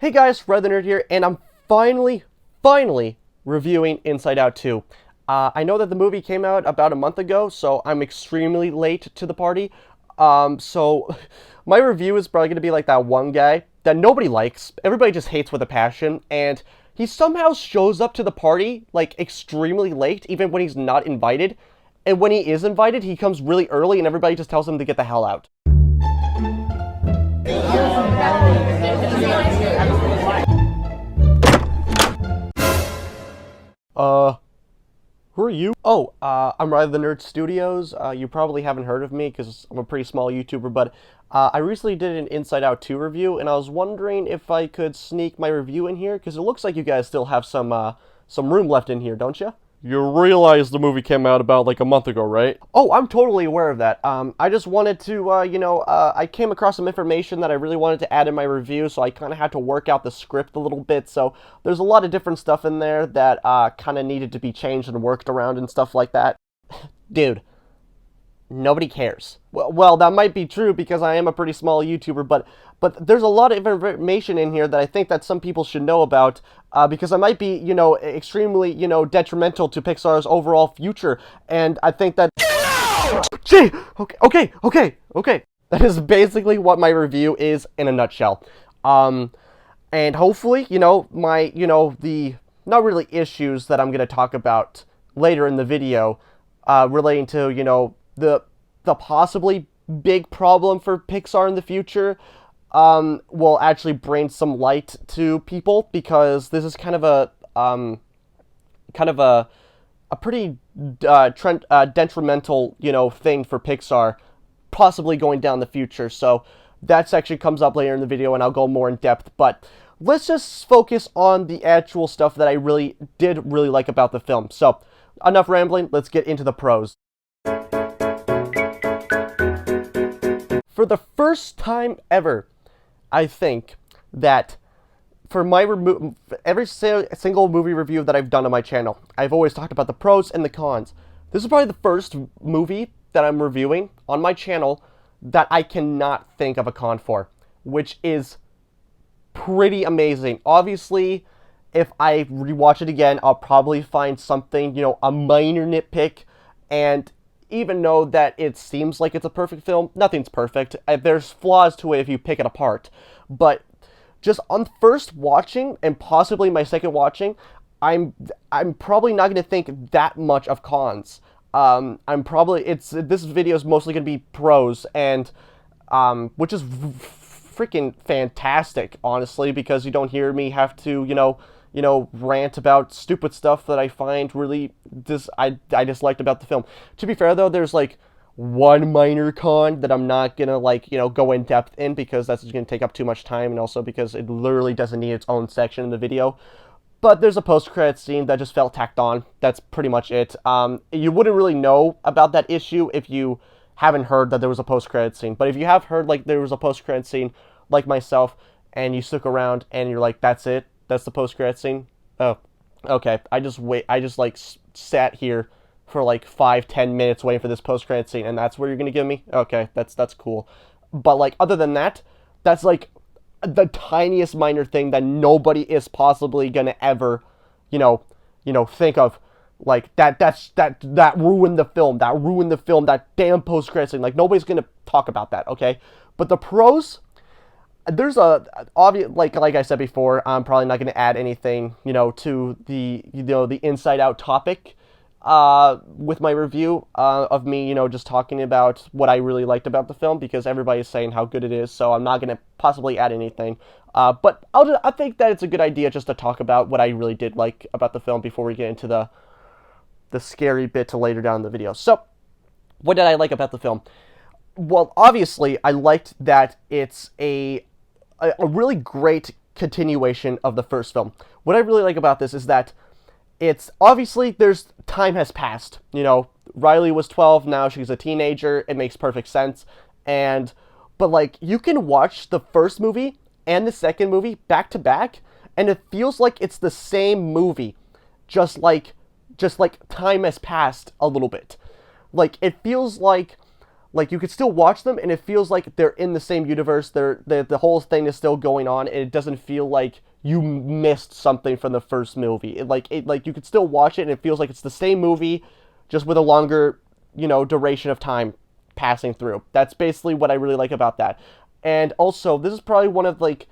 Hey guys, Red the Nerd here, and I'm finally reviewing Inside Out 2. I know that the movie came out about a month ago, so I'm extremely late to the party. So my review is probably going to be like that one guy that nobody likes, everybody just hates with a passion, and he somehow shows up to the party like extremely late, even when he's not invited. And when he is invited, he comes really early, and everybody just tells him to get the hell out. Who are you? Oh, I'm Riley the Nerd Studios. You probably haven't heard of me because I'm a pretty small YouTuber, but I recently did an Inside Out 2 review, and I was wondering if I could sneak my review in here because it looks like you guys still have some room left in here, don't you? You realize the movie came out about like a month ago, right? Oh, I'm totally aware of that. I just wanted to, I came across some information that I really wanted to add in my review, so I kind of had to work out the script a little bit. So there's a lot of different stuff in there that kind of needed to be changed and worked around and stuff like that. Dude, nobody cares. Well, that might be true because I am a pretty small YouTuber, but there's a lot of information in here that I think that some people should know about because I might be, extremely, detrimental to Pixar's overall future, and I think that. Gee, okay. That is basically what my review is in a nutshell. And hopefully, the not really issues that I'm gonna talk about later in the video, relating to, the possibly big problem for Pixar in the future, will actually bring some light to people because this is kind of a pretty detrimental, thing for Pixar, possibly going down the future. So that section comes up later in the video, and I'll go more in depth. But let's just focus on the actual stuff that I really like about the film. So enough rambling. Let's get into the pros. For the first time ever, I think that for my every single movie review that I've done on my channel, I've always talked about the pros and the cons. This is probably the first movie that I'm reviewing on my channel that I cannot think of a con for, which is pretty amazing. Obviously, if I rewatch it again, I'll probably find something, a minor nitpick, and even though that it seems like it's a perfect film, nothing's perfect. There's flaws to it if you pick it apart. But just on first watching and possibly my second watching, I'm probably not going to think that much of cons. This video is mostly going to be pros, and which is freaking fantastic, honestly, because you don't hear me have to, rant about stupid stuff that I find really I disliked about the film. To be fair, though, there's like one minor con that I'm not gonna go in depth in because that's just gonna take up too much time, and also because it literally doesn't need its own section in the video. But there's a post-credit scene that just felt tacked on. That's pretty much it. You wouldn't really know about that issue if you haven't heard that there was a post-credit scene. But if you have heard like there was a post-credit scene, like myself, and you stuck around and you're like, that's it. That's the post-credit scene? Oh, okay. I just sat here for like 5-10 minutes waiting for this post-credit scene, and that's where you're gonna give me? Okay, that's cool. But like, other than that, that's like the tiniest minor thing that nobody is possibly gonna ever, think of. Like that ruined the film. That ruined the film. That damn post-credit scene. Like, nobody's gonna talk about that, okay? But the pros, there's a obvious, like I said before, I'm probably not going to add anything, to the Inside Out topic with my review of me, just talking about what I really liked about the film, because everybody's saying how good it is, so I'm not going to possibly add anything. But I think that it's a good idea just to talk about what I really did like about the film before we get into the scary bit to later down in the video. So, what did I like about the film? Well, obviously, I liked that it's a really great continuation of the first film. What I really like about this is that it's obviously time has passed. Riley was 12, now she's a teenager. It makes perfect sense. But like, you can watch the first movie and the second movie back to back, and it feels like it's the same movie, just like time has passed a little bit. Like, it feels like like you could still watch them and it feels like they're in the same universe. The whole thing is still going on and it doesn't feel like you missed something from the first movie. Like you could still watch it and it feels like it's the same movie, just with a longer, duration of time passing through. That's basically what I really like about that. And also, this is probably one of like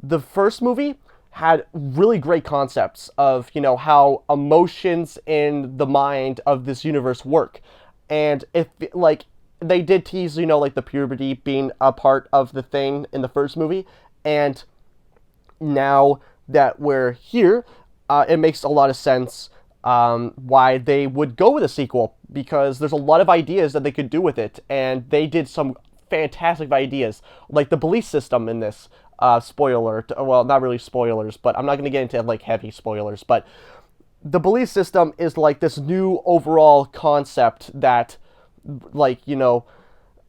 the first movie had really great concepts of, how emotions in the mind of this universe work. And if like they did tease, like the puberty being a part of the thing in the first movie, and now that we're here, it makes a lot of sense why they would go with a sequel, because there's a lot of ideas that they could do with it, and they did some fantastic ideas, like the belief system in this. Spoiler, well, not really spoilers, but I'm not going to get into like heavy spoilers, but the belief system is like this new overall concept that, like,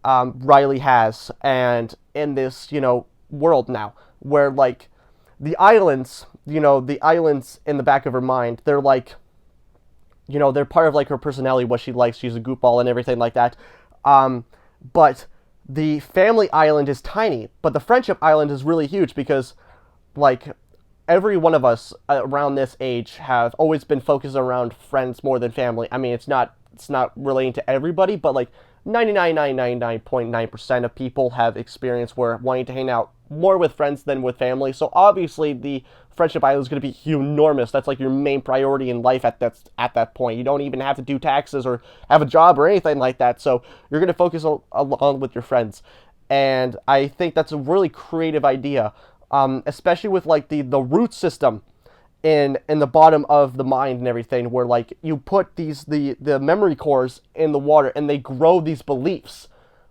Riley has, and in this, world now, where like the islands, the islands in the back of her mind, they're like, they're part of like her personality, what she likes. She's a goofball and everything like that. But the family island is tiny, but the friendship island is really huge, because like every one of us around this age have always been focused around friends more than family. I mean, it's not relating to everybody, but like 99.9% of people have experience where wanting to hang out more with friends than with family. So obviously the friendship island is going to be enormous. That's like your main priority in life at that point. You don't even have to do taxes or have a job or anything like that. So you're going to focus on with your friends. And I think that's a really creative idea, especially with like the root system in the bottom of the mind and everything, where like you put the memory cores in the water and they grow these beliefs,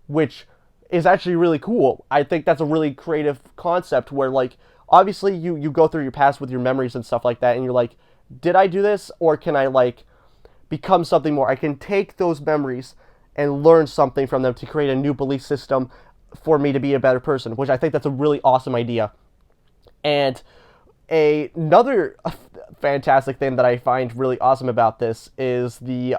which is actually really cool. I think that's a really creative concept, where like obviously you go through your past with your memories and stuff like that, and you're like, did I do this, or can I like become something more? I can take those memories and learn something from them to create a new belief system for me to be a better person, which I think that's a really awesome idea. And another fantastic thing that I find really awesome about this is the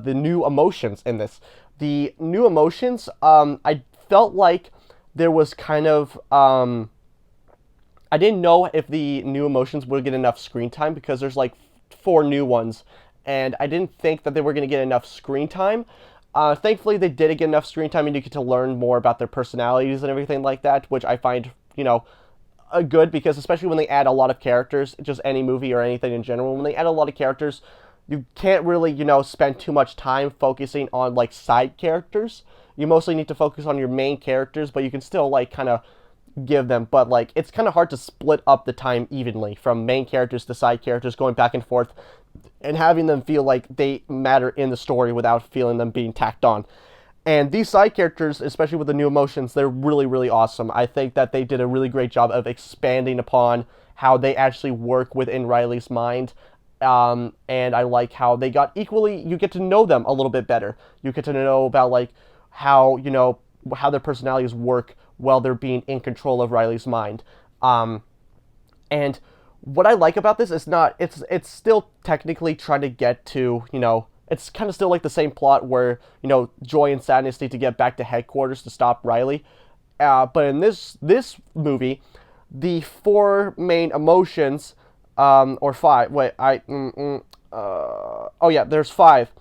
new emotions in this. The new emotions, I felt like there was kind of I didn't know if the new emotions would get enough screen time, because there's like 4 new ones, and I didn't think that they were going to get enough screen time. Thankfully, they did get enough screen time, and you get to learn more about their personalities and everything like that, which I find, good, because especially when they add a lot of characters, just any movie or anything in general, when they add a lot of characters, you can't really, spend too much time focusing on like side characters. You mostly need to focus on your main characters, but you can still like kind of give them, but like it's kind of hard to split up the time evenly from main characters to side characters, going back and forth and having them feel like they matter in the story without feeling them being tacked on. And these side characters, especially with the new emotions, they're really, really awesome. I think that they did a really great job of expanding upon how they actually work within Riley's mind. And I like how they got equally, you get to know them a little bit better. You get to know about like how, how their personalities work while they're being in control of Riley's mind. And what I like about this is it's still technically trying to get to, it's kind of still like the same plot where, Joy and Sadness need to get back to headquarters to stop Riley. But in this movie, the 4 main emotions, or 5, there's 5.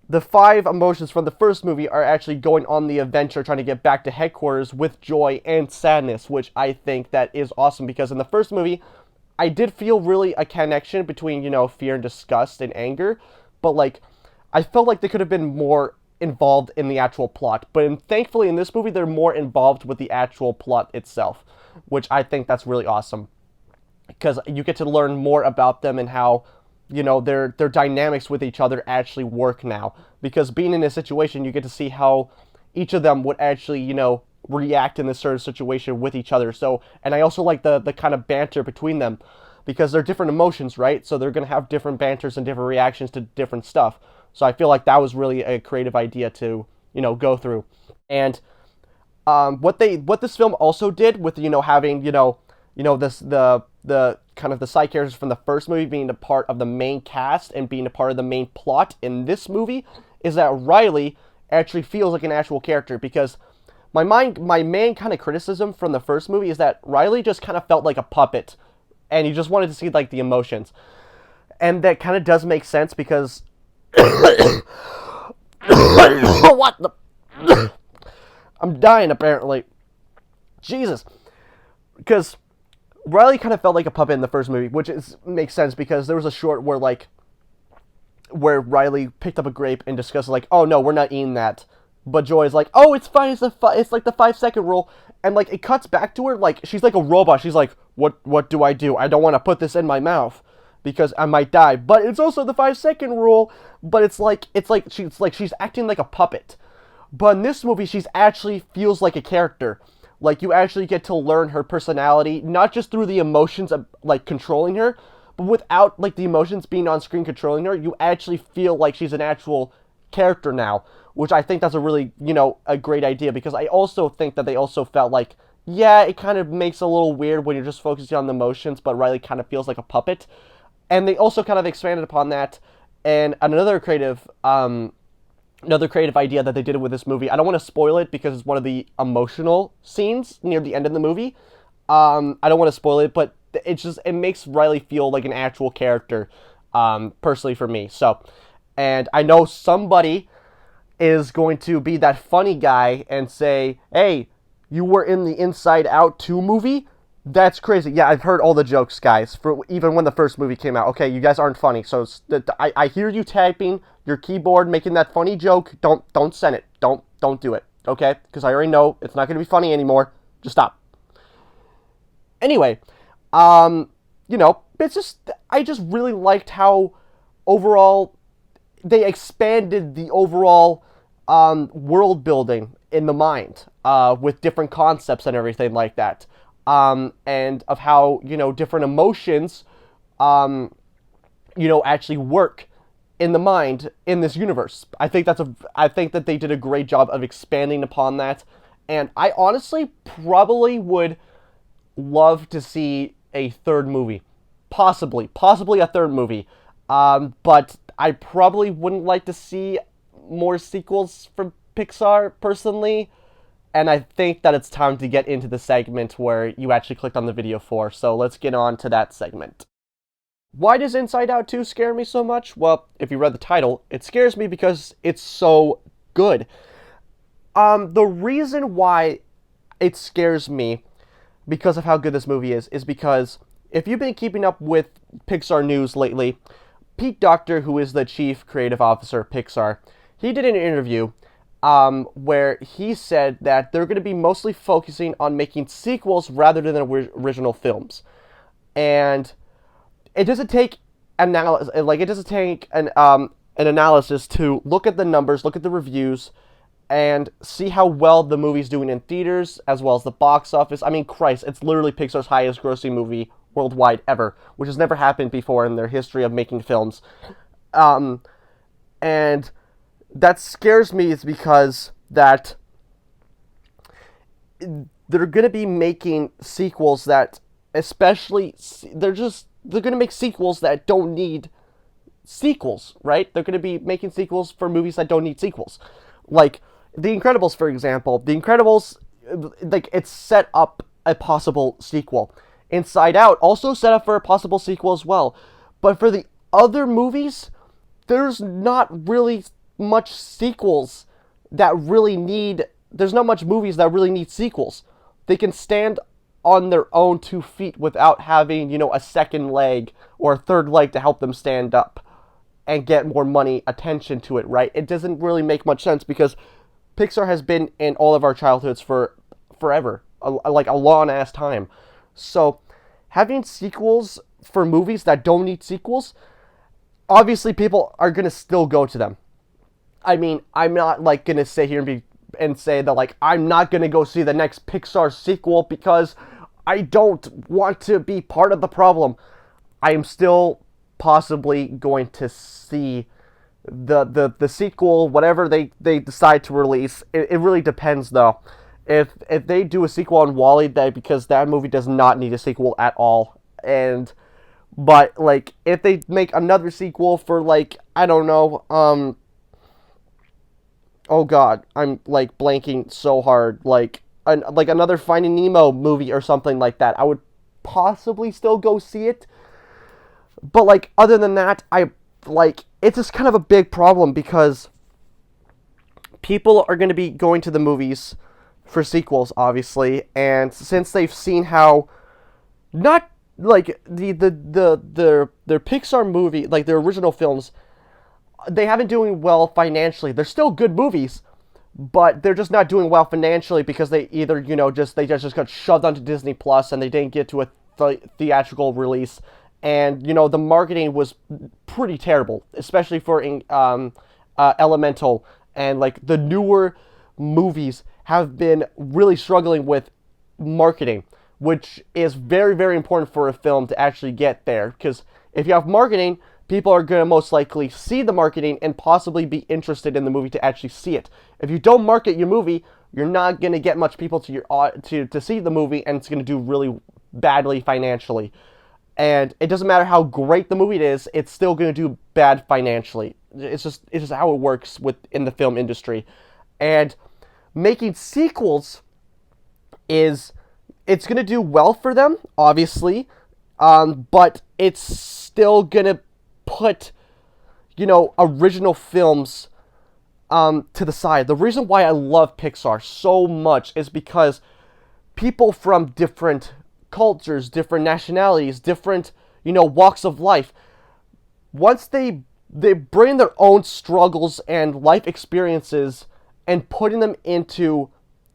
The 5 emotions from the first movie are actually going on the adventure trying to get back to headquarters with Joy and Sadness, which I think that is awesome, because in the first movie, I did feel really a connection between, fear and disgust and anger, but like, I felt like they could have been more involved in the actual plot. But thankfully in this movie, they're more involved with the actual plot itself, which I think that's really awesome, because you get to learn more about them and how, their dynamics with each other actually work now. Because being in this situation, you get to see how each of them would actually, react in this certain situation with each other. So, and I also like the kind of banter between them, because they're different emotions, right? So they're going to have different banters and different reactions to different stuff. So I feel like that was really a creative idea to, go through. And what this film also did with, having, the kind of the side characters from the first movie being a part of the main cast and being a part of the main plot in this movie, is that Riley actually feels like an actual character. Because my main kind of criticism from the first movie is that Riley just kind of felt like a puppet, and you just wanted to see like the emotions, and that kind of does make sense because what the I'm dying apparently. Jesus, because Riley kind of felt like a puppet in the first movie, which makes sense because there was a short where Riley picked up a grape and discussed like, oh no, we're not eating that. But Joy's like, oh, it's fine. It's like the 5-second rule, and like it cuts back to her like she's like a robot. She's like, what do? I don't want to put this in my mouth because I might die. But it's also the 5-second rule. But it's like she's acting like a puppet. But in this movie, she's actually feels like a character. Like you actually get to learn her personality, not just through the emotions of like controlling her, but without like the emotions being on screen controlling her, you actually feel like she's an actual character now, which I think that's a really, a great idea, because I also think that they also felt like, yeah, it kind of makes it a little weird when you're just focusing on the emotions, but Riley kind of feels like a puppet. And they also kind of expanded upon that. And another creative idea that they did with this movie, I don't want to spoil it because it's one of the emotional scenes near the end of the movie. I don't want to spoil it, but it makes Riley feel like an actual character, personally for me. So, and I know somebody is going to be that funny guy and say, hey, you were in the Inside Out 2 movie? That's crazy. Yeah, I've heard all the jokes, guys, for even when the first movie came out. Okay, you guys aren't funny, so I hear you typing your keyboard, making that funny joke. Don't send it. Don't do it, okay? Because I already know it's not going to be funny anymore. Just stop. Anyway, it's just, I just really liked how overall they expanded the overall world building in the mind with different concepts and everything like that, and of how different emotions actually work in the mind in this universe. I think that they did a great job of expanding upon that, and I honestly probably would love to see a third movie, possibly a third movie, but I probably wouldn't like to see more sequels from Pixar personally, and I think that it's time to get into the segment where you actually clicked on the video for, so let's get on to that segment. Why does Inside Out 2 scare me so much? Well, if you read the title, it scares me because it's so good. The reason why it scares me because of how good this movie is because if you've been keeping up with Pixar news lately, Pete Docter, who is the chief creative officer of Pixar, he did an interview where he said that they're going to be mostly focusing on making sequels rather than original films. And it doesn't take an analysis to look at the numbers, look at the reviews, and see how well the movie's doing in theaters, as well as the box office. I mean, Christ, it's literally Pixar's highest grossing movie worldwide ever, which has never happened before in their history of making films. And that scares me is because that they're going to be making sequels that, especially, they're going to make sequels that don't need sequels, right? They're going to be making sequels for movies that don't need sequels. Like The Incredibles, for example. The Incredibles, like, it's set up a possible sequel. Inside Out also set up for a possible sequel as well. But for the other movies, there's not really much sequels that really need... There's not much movies that really need sequels. They can stand on their own 2 feet without having, a second leg or a third leg to help them stand up and get more money, attention to it, right? It doesn't really make much sense because Pixar has been in all of our childhoods for forever, like a long-ass time. So having sequels for movies that don't need sequels, obviously people are going to still go to them. I mean, I'm not like going to sit here and say that like I'm not going to go see the next Pixar sequel because I don't want to be part of the problem. I am still possibly going to see the sequel, whatever they decide to release. It really depends though. If they do a sequel on WALL-E, because that movie does not need a sequel at all. But like if they make another sequel for like, I don't know, oh god, I'm like blanking so hard. Like another Finding Nemo movie or something like that. I would possibly still go see it. But like other than that, I like it's just kind of a big problem because people are going to be going to the movies for sequels, obviously, and since they've seen how not like their Pixar movie, like their original films, they haven't doing well financially. They're still good movies, but they're just not doing well financially because they either just got shoved onto Disney Plus and they didn't get to a theatrical release, and the marketing was pretty terrible, especially for Elemental, and like the newer movies have been really struggling with marketing, which is very, very important for a film to actually get there. Because if you have marketing, people are going to most likely see the marketing and possibly be interested in the movie to actually see it. If you don't market your movie, you're not going to get much people to see the movie, and it's going to do really badly financially. And it doesn't matter how great the movie is, it's still going to do bad financially. It's just how it works in the film industry. And making sequels it's going to do well for them, obviously, but it's still going to put, original films to the side. The reason why I love Pixar so much is because people from different cultures, different nationalities, different, walks of life, once they bring their own struggles and life experiences and putting them into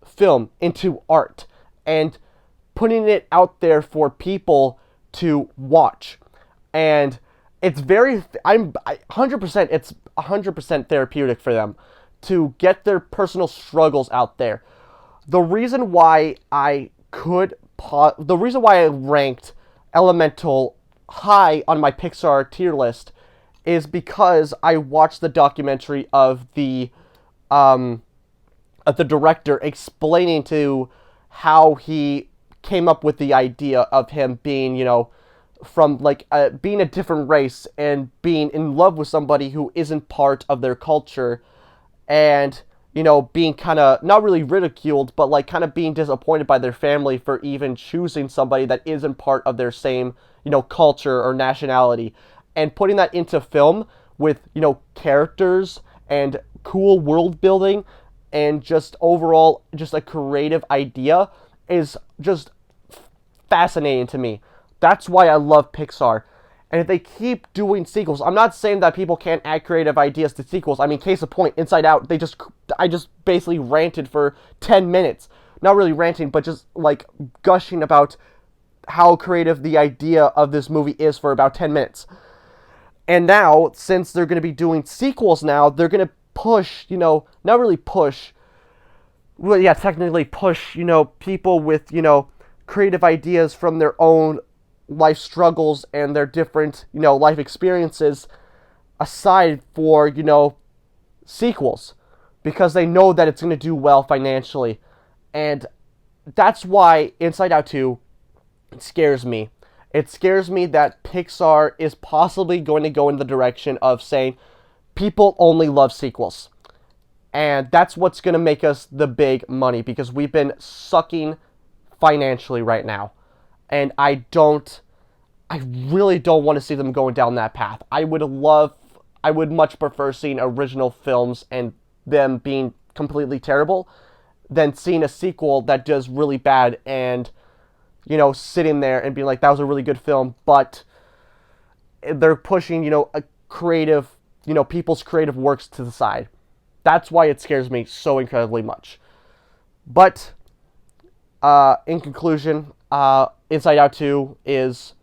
film, into art, and putting it out there for people to watch. And it's 100%, it's 100% therapeutic for them to get their personal struggles out there. The reason why I ranked Elemental high on my Pixar tier list is because I watched the documentary of the director explaining to how he came up with the idea of him being, from like being a different race and being in love with somebody who isn't part of their culture, and being kind of not really ridiculed, but like kind of being disappointed by their family for even choosing somebody that isn't part of their same, culture or nationality, and putting that into film with, characters and cool world building and just overall just a creative idea is just fascinating to me. That's why I love Pixar. And if they keep doing sequels, I'm not saying that people can't add creative ideas to sequels. I mean, case in point, Inside Out, I just basically ranted for 10 minutes. Not really ranting, but just like gushing about how creative the idea of this movie is for about 10 minutes. And now, since they're going to be doing sequels now, they're going to push, not really push, well, yeah, technically push, people with, creative ideas from their own life struggles and their different, life experiences aside for, sequels, because they know that it's going to do well financially. And that's why Inside Out 2 scares me. It scares me that Pixar is possibly going to go in the direction of saying people only love sequels. And that's what's going to make us the big money, because we've been sucking financially right now. And I really don't want to see them going down that path. I would much prefer seeing original films and them being completely terrible than seeing a sequel that does really bad and, sitting there and being like, that was a really good film, but they're pushing, a creative, people's creative works to the side. That's why it scares me so incredibly much. But, in conclusion, Inside Out 2 is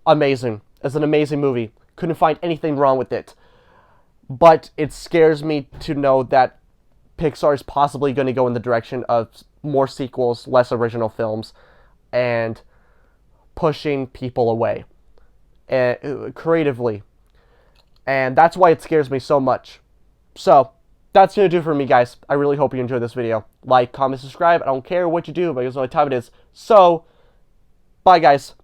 amazing. It's an amazing movie. Couldn't find anything wrong with it. But it scares me to know that Pixar is possibly going to go in the direction of more sequels, less original films, and pushing people away creatively. And that's why it scares me so much. So, that's going to do it for me, guys. I really hope you enjoyed this video. Like, comment, subscribe. I don't care what you do, because that's what time it is. So, bye, guys.